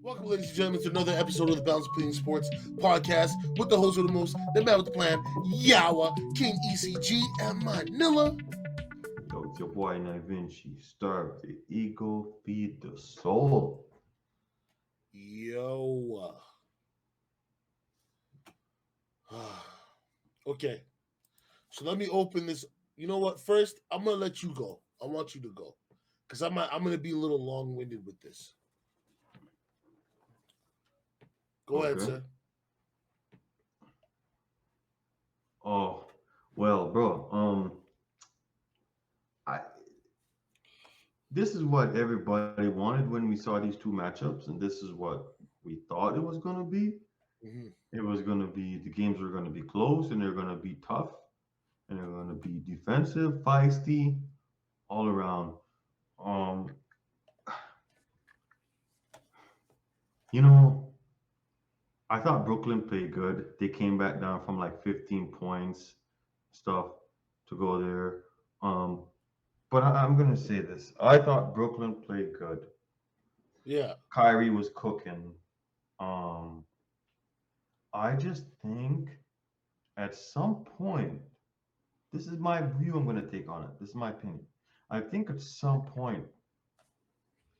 Welcome, ladies and gentlemen, to another episode of the Balance Opinion Sports Podcast with the host of the most, the man with the plan, Yawa, King ECG, and Manila. Yo, it's your boy Nai Vinci. Starve the ego, feed the soul. Yo. Okay, so let me open this. You know what? First, I'm gonna let you go. I want you to go because I'm gonna be a little long winded with this. Go ahead, Okay. sir. Oh, well, bro. I this is what everybody wanted when we saw these two matchups, and this is what we thought it was gonna be. Mm-hmm. It was gonna be the games were gonna be close, and they're gonna be tough, and they're gonna be defensive, feisty, all around. Um, you know, I thought Brooklyn played good. They came back down from like 15 points, stuff to go there. Um, but I'm gonna say this. I thought Brooklyn played good. Yeah. Kyrie was cooking. Um, I just think at some point, this is my view I'm gonna take on it. This is my opinion. I think at some point,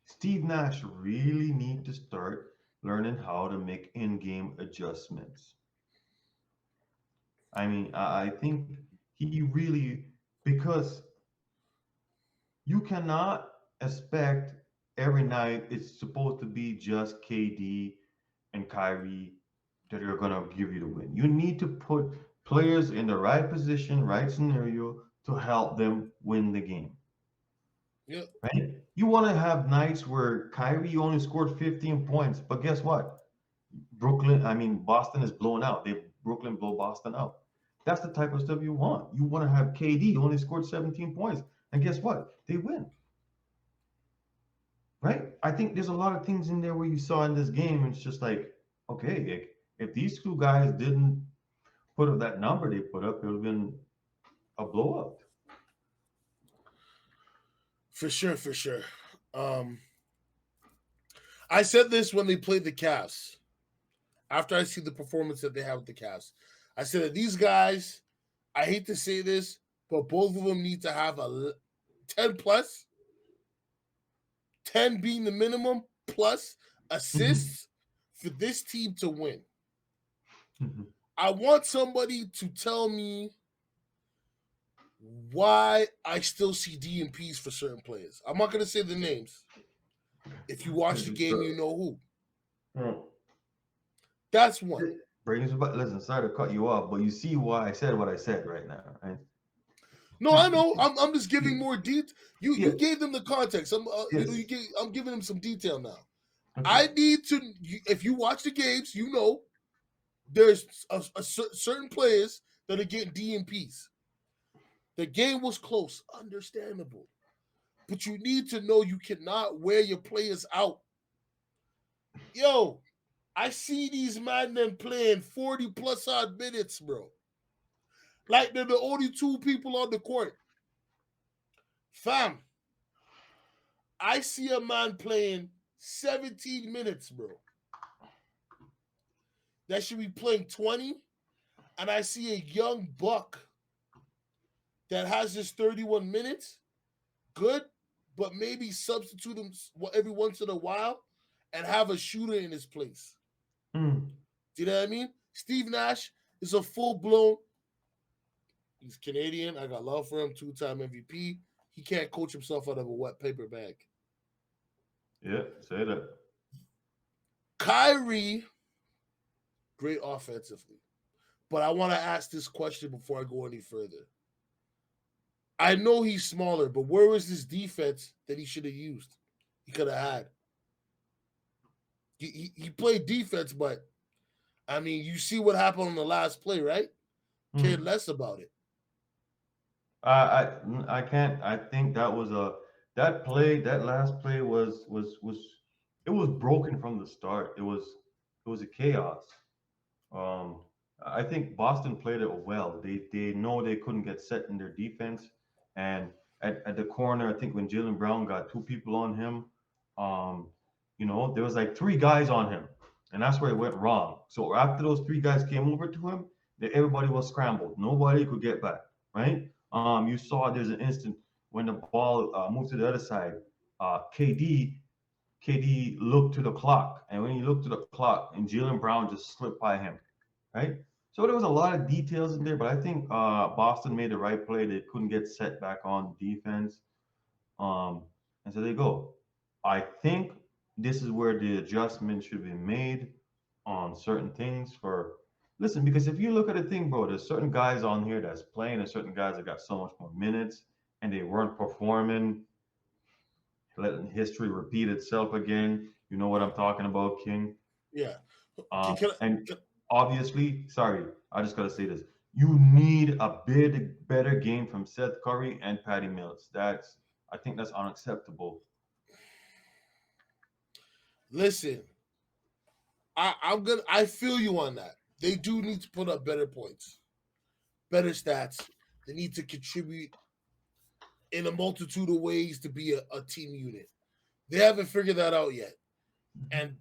Steve Nash really need to start learning how to make in-game adjustments. I mean, I think he really because you cannot expect every night it's supposed to be just KD and Kyrie that are going to give you the win. You need to put players in the right position, right scenario to help them win the game, Yeah. right? You want to have nights where Kyrie only scored 15 points, but guess what? Boston is blown out. Brooklyn blow Boston out. That's the type of stuff you want. You want to have KD only scored 17 points, and guess what? They win, right? I think there's a lot of things in there where you saw in this game, and it's just like, okay, if these two guys didn't put up that number they put up, it would have been a blowout. For sure. For sure. Um, I said this when they played the Cavs. After I see the performance that they have with the Cavs, I said that these guys, I hate to say this, but both of them need to have a 10 plus, 10 being the minimum, plus assists for this team to win. I want somebody to tell me why I still see DMPs for certain players. I'm not going to say the names. If you watch the game, you know who. That's one. Brady, listen, sorry to cut you off, but you see why I said what I said right now, right? No, I know. I'm just giving more detail. Yeah, You gave them the context. yes. I'm giving them some detail now. Okay. I need to. If you watch the games, you know there's certain players that are getting DMPs. The game was close, understandable, but you need to know you cannot wear your players out. Yo, I see these man them playing 40 plus odd minutes, bro. Like they're the only two people on the court. Fam, I see a man playing 17 minutes, bro. That should be playing 20. And I see a young buck that has just 31 minutes. Good, but maybe substitute him every once in a while and have a shooter in his place. Mm. Do you know what I mean? Steve Nash is a full blown. He's Canadian. I got love for him. 2-time MVP. He can't coach himself out of a wet paper bag. Yeah, say that. Kyrie, great offensively. But I want to ask this question before I go any further. I know he's smaller, but where was this defense that he should have used? He could have had. He played defense, but I mean, you see what happened on the last play, right? Cared Mm. less about it. I can't. I think that was a that play. That last play was it was broken from the start. It was a chaos. Um, I think Boston played it well. They know they couldn't get set in their defense, and at the corner, I think when Jalen Brown got two people on him, um, There was like three guys on him, and that's where it went wrong. So after those three guys came over to him, everybody was scrambled. Nobody could get back, right? You saw there's an instant when the ball moved to the other side. KD looked to the clock, and when he looked to the clock, and Jalen Brown just slipped by him, right? So there was a lot of details in there, but I think Boston made the right play. They couldn't get set back on defense, um, and so they go. I think this is where the adjustment should be made on certain things for. Listen, because if you look at the thing, bro, there's certain guys on here that's playing, and certain guys that got so much more minutes, and they weren't performing, letting history repeat itself again. You know what I'm talking about, King? Yeah. Can And can, obviously, sorry, I just gotta say this. You need a bit better game from Seth Curry and Patty Mills. I think that's unacceptable. listen. I feel you on that. They do need to put up better points, better stats. They need to contribute in a multitude of ways to be a team unit. They haven't figured that out yet. And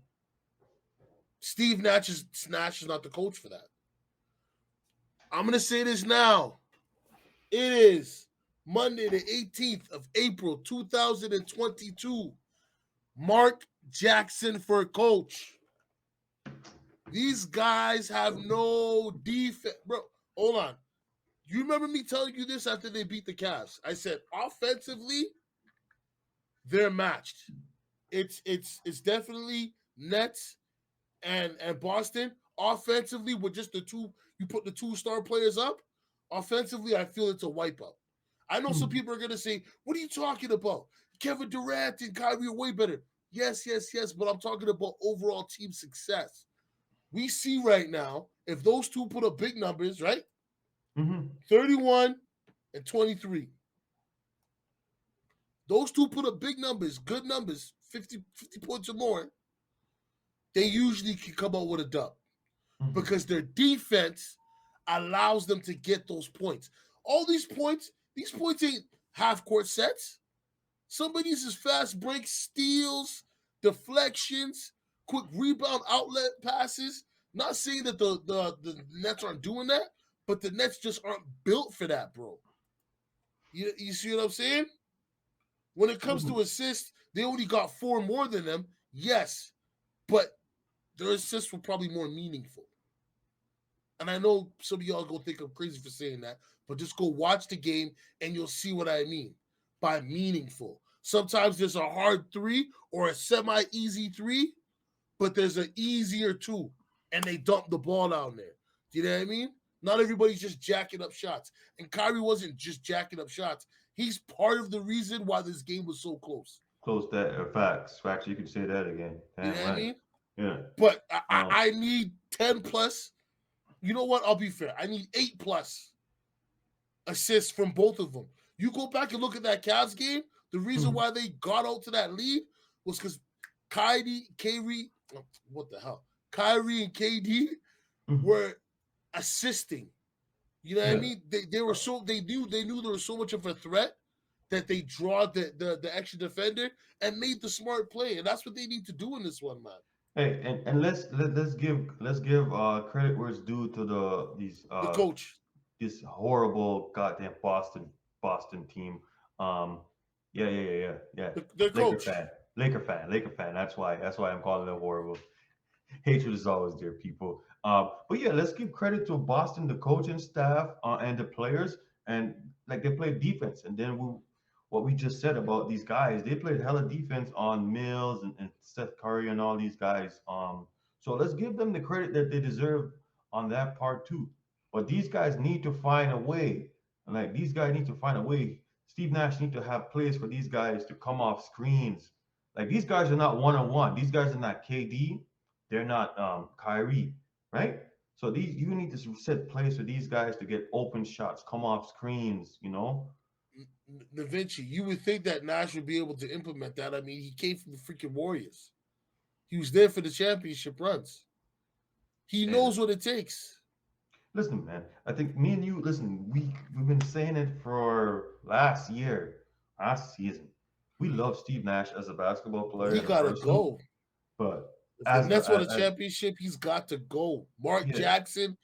Steve Nash is not the coach for that. I'm gonna say this now. It is Monday, the 18th of April, 2022. Mark Jackson for coach. These guys have no defense. Bro, hold on. You remember me telling you this after they beat the Cavs? I said offensively, they're matched. It's definitely Nets and Boston. Offensively, with just the two, you put the two-star players up. Offensively, I feel it's a wipeout. I know some people are gonna say, "What are you talking about? Kevin Durant and Kyrie are way better." Yes, yes, yes, but I'm talking about overall team success. We see right now if those two put up big numbers, right? Mm-hmm. 31 and 23. Those two put up big numbers, good numbers, 50 points or more. They usually can come out with a dub Mm-hmm. because their defense allows them to get those points. All these points ain't half court sets. Some of these is fast breaks, steals, deflections, quick rebound outlet passes. Not saying that the Nets aren't doing that, but the Nets just aren't built for that, bro. You see what I'm saying? When it comes Mm-hmm. to assists, they only got four more than them. Yes, but their assists were probably more meaningful. And I know some of y'all gonna think I'm crazy for saying that, but just go watch the game and you'll see what I mean by meaningful. Sometimes there's a hard three or a semi-easy three, but there's an easier two, and they dump the ball down there. Do you know what I mean? Not everybody's just jacking up shots. And Kyrie wasn't just jacking up shots. He's part of the reason why this game was so close. Close that. Facts. Facts. You can say that again. You know Damn what I right. mean? Yeah. But Um. I need 10 plus. You know what? I'll be fair. I need 8 plus assists from both of them. You go back and look at that Cavs game. The reason Mm-hmm. why they got out to that lead was because Kyrie, what the hell? Kyrie and KD Mm-hmm. were assisting. You know what I Yeah. mean? They were so they knew there was so much of a threat that they draw the extra defender and made the smart play, and that's what they need to do in this one, man. Hey, and let's give credit where it's due to these The coach, this horrible goddamn Boston team. Um, yeah. their Laker coach. fan, Laker fan. That's why I'm calling it horrible. Hatred is always there, people. But yeah, let's give credit to Boston, the coaching staff, and the players, and like they played defense. And then what we just said about these guys, they played hella defense on Mills and Seth Curry and all these guys. So let's give them the credit that they deserve on that part too. But these guys need to find a way. Like these guys need to find a way. Steve Nash need to have plays for these guys to come off screens. Like these guys are not one on one. These guys are not KD. They're not Kyrie, right? So these you need to set plays for these guys to get open shots, come off screens. Da Vinci, you would think that Nash would be able to implement that. I mean, he came from the freaking Warriors. He was there for the championship runs. He And knows what it takes. listen, man, I think me and you, listen, we've been saying it for last season. We love Steve Nash as a basketball player He and a gotta person. go. But If the as Nets won a as championship, he's got to go. Mark yeah, Jackson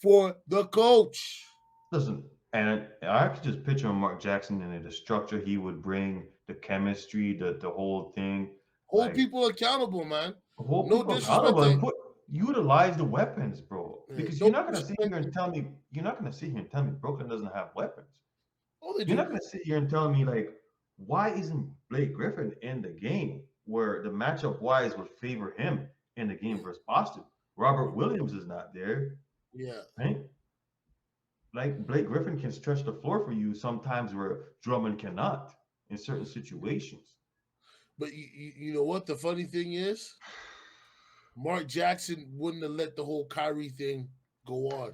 for the coach. listen, and I could just picture Mark Jackson and the structure he would bring, the chemistry, the whole thing. Hold Like people accountable, man. hold No people disrespect accountable to and utilize the weapons, bro. Because you're no not gonna sit disrespect. here and tell me Brooklyn doesn't have weapons. Oh, they You're do. not gonna sit here and tell me like why isn't Blake Griffin in the game where the matchup wise would favor him in the game versus Boston? Robert Williams is not there, Yeah. right? Like Blake Griffin can stretch the floor for you sometimes where Drummond cannot in certain situations. But you know what? The funny thing is, Mark Jackson wouldn't have let the whole Kyrie thing go on.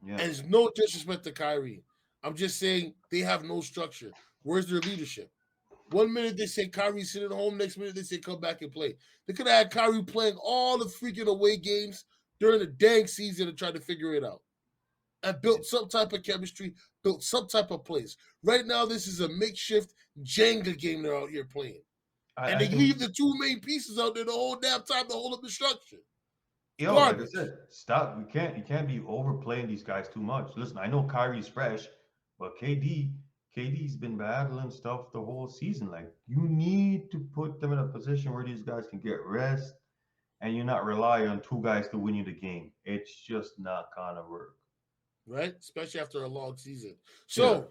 Yeah. And it's no disrespect to Kyrie. I'm just saying they have no structure. Where's their leadership? One minute they say Kyrie sitting at home, next minute they say come back and play. They could have had Kyrie playing all the freaking away games during the dang season and tried to figure it out. And built some type of chemistry, built some type of plays. Right now, this is a makeshift Jenga game they're out here playing. And I they think leave the two main pieces out there the whole damn time to hold up the structure. It's yo, like I garbage. said, stop. You can't be overplaying these guys too much. Listen, I know Kyrie's fresh, but KD's been battling stuff the whole season. Like you need to put them in a position where these guys can get rest and you're not rely on two guys to win you the game. It's just not gonna work. Right? Especially after a long season. Yeah. So,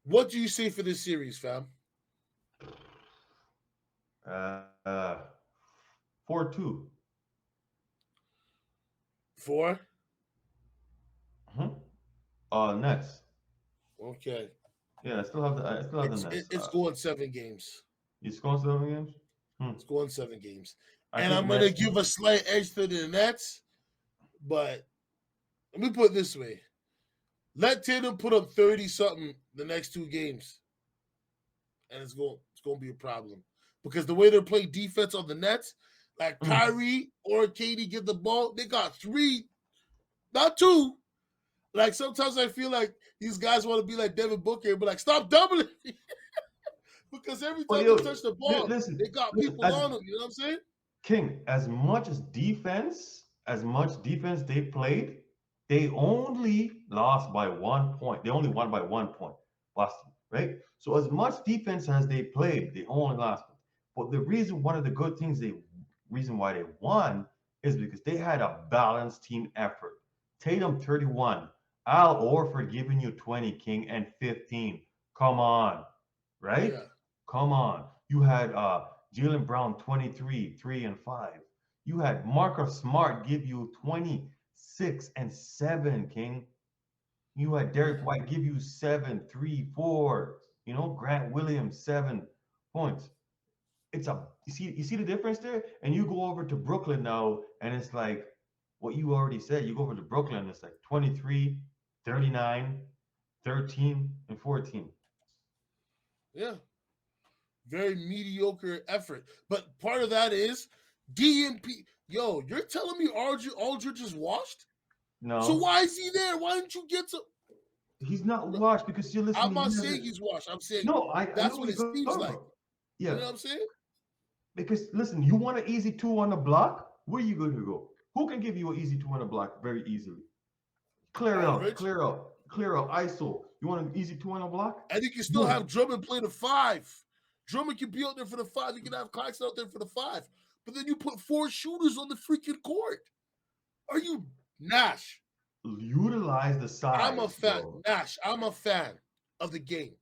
what do you say for this series, fam? Uh, uh 4-2. 4? Hmm. Nets. Okay. Yeah, I still have the Nets. It's going 7 games. It's going 7 games. Hmm. It's going 7 games. I And think I'm gonna Nets. give a slight edge to the Nets, but let me put it this way. Let Tatum put up 30 something the next 2 games, and it's going to be a problem. Because the way they're playing defense on the Nets, like Mm. Kyrie or Katie get the ball, they got 3, not 2. Like sometimes I feel like these guys want to be like Devin Booker and be like, stop doubling me. Because every But time they yo, touch the ball, listen, they got listen. people As on them. You know what I'm saying? King, as much defense they played, they only lost by 1 point. They only won by 1 point, Boston, right? So as much defense as they played, they only lost. But the reason, one of the good things reason why they won is because they had a balanced team effort. Tatum 31, Al Orford giving you 20, King, and 15. Come on, right? Yeah. Come on. You had Jalen Brown 23, 3 and 5. You had Marcus Smart give you 26 and 7, King. You had Derek Yeah. White give you 7, 3, 4. You know, Grant Williams 7 points. You see the difference there? And you go over to Brooklyn now, and it's like what you already said. You go over to Brooklyn, it's like 23, 39, 13, and 14. Yeah. Very mediocre effort. But part of that is DMP. Yo, you're telling me Aldridge is washed? So No, why is he there? Why didn't you get to? he's not washed because you listen. I'm He not saying hasn't. he's washed. I'm saying No, I know that's what what you're it talking seems like. about. You Yeah, know what I'm saying? because listen, you want an easy two on the block? Where are you going to go? Who can give you an easy two on the block very easily? Aldridge. Clear out. ISO. You want an easy two on the block? And you can still Boom. have Drummond play the 5. Drummond can be out there for the 5. You can have Claxton out there for the 5. But then you put 4 shooters on the freaking court. Are you Nash? Utilize the I'm a size, fan. bro. Nash, I'm a fan of the game.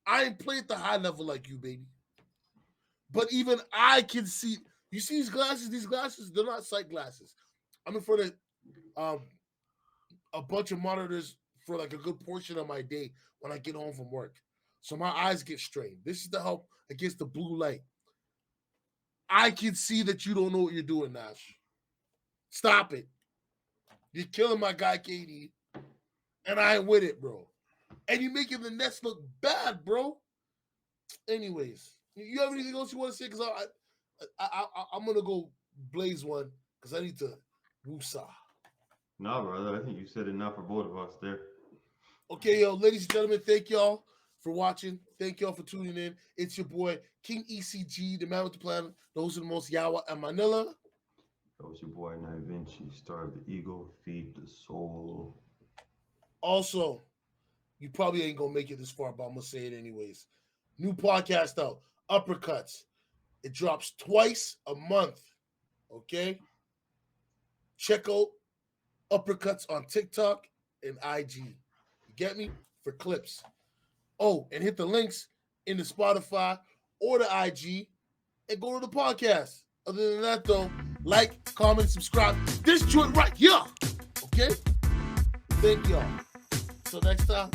I ain't played at the high level like you, baby. But even I can see. You see these glasses? These glasses, they're not sight glasses. I'm in front of a bunch of monitors for like a good portion of my day when I get home from work. So my eyes get strained. This is to help against the blue light. I can see that you don't know what you're doing, Nash. Stop it. You're killing my guy, KD. And I ain't with it, bro. And you're making the Nets look bad, bro. Anyways, you have anything else you want to say? Because I'm going to go blaze one because I need to woosah. No, brother. I think you said enough for both of us there. Okay, yo, ladies and gentlemen, thank y'all for watching. Thank y'all for tuning in. It's your boy, King ECG, the man with the plan. Those are the most Yawa and Manila. That was your boy, Night Vinci, star of the ego, feed the soul. Also, you probably ain't going to make it this far, but I'm going to say it anyways. New podcast out, Uppercuts. It drops twice a month, okay? Check out Uppercuts on TikTok and IG. You get me? For clips. Oh, and hit the links in the Spotify or the IG and go to the podcast. Other than that, though, like, comment, subscribe. This joint right here, okay? Thank y'all. Till next time,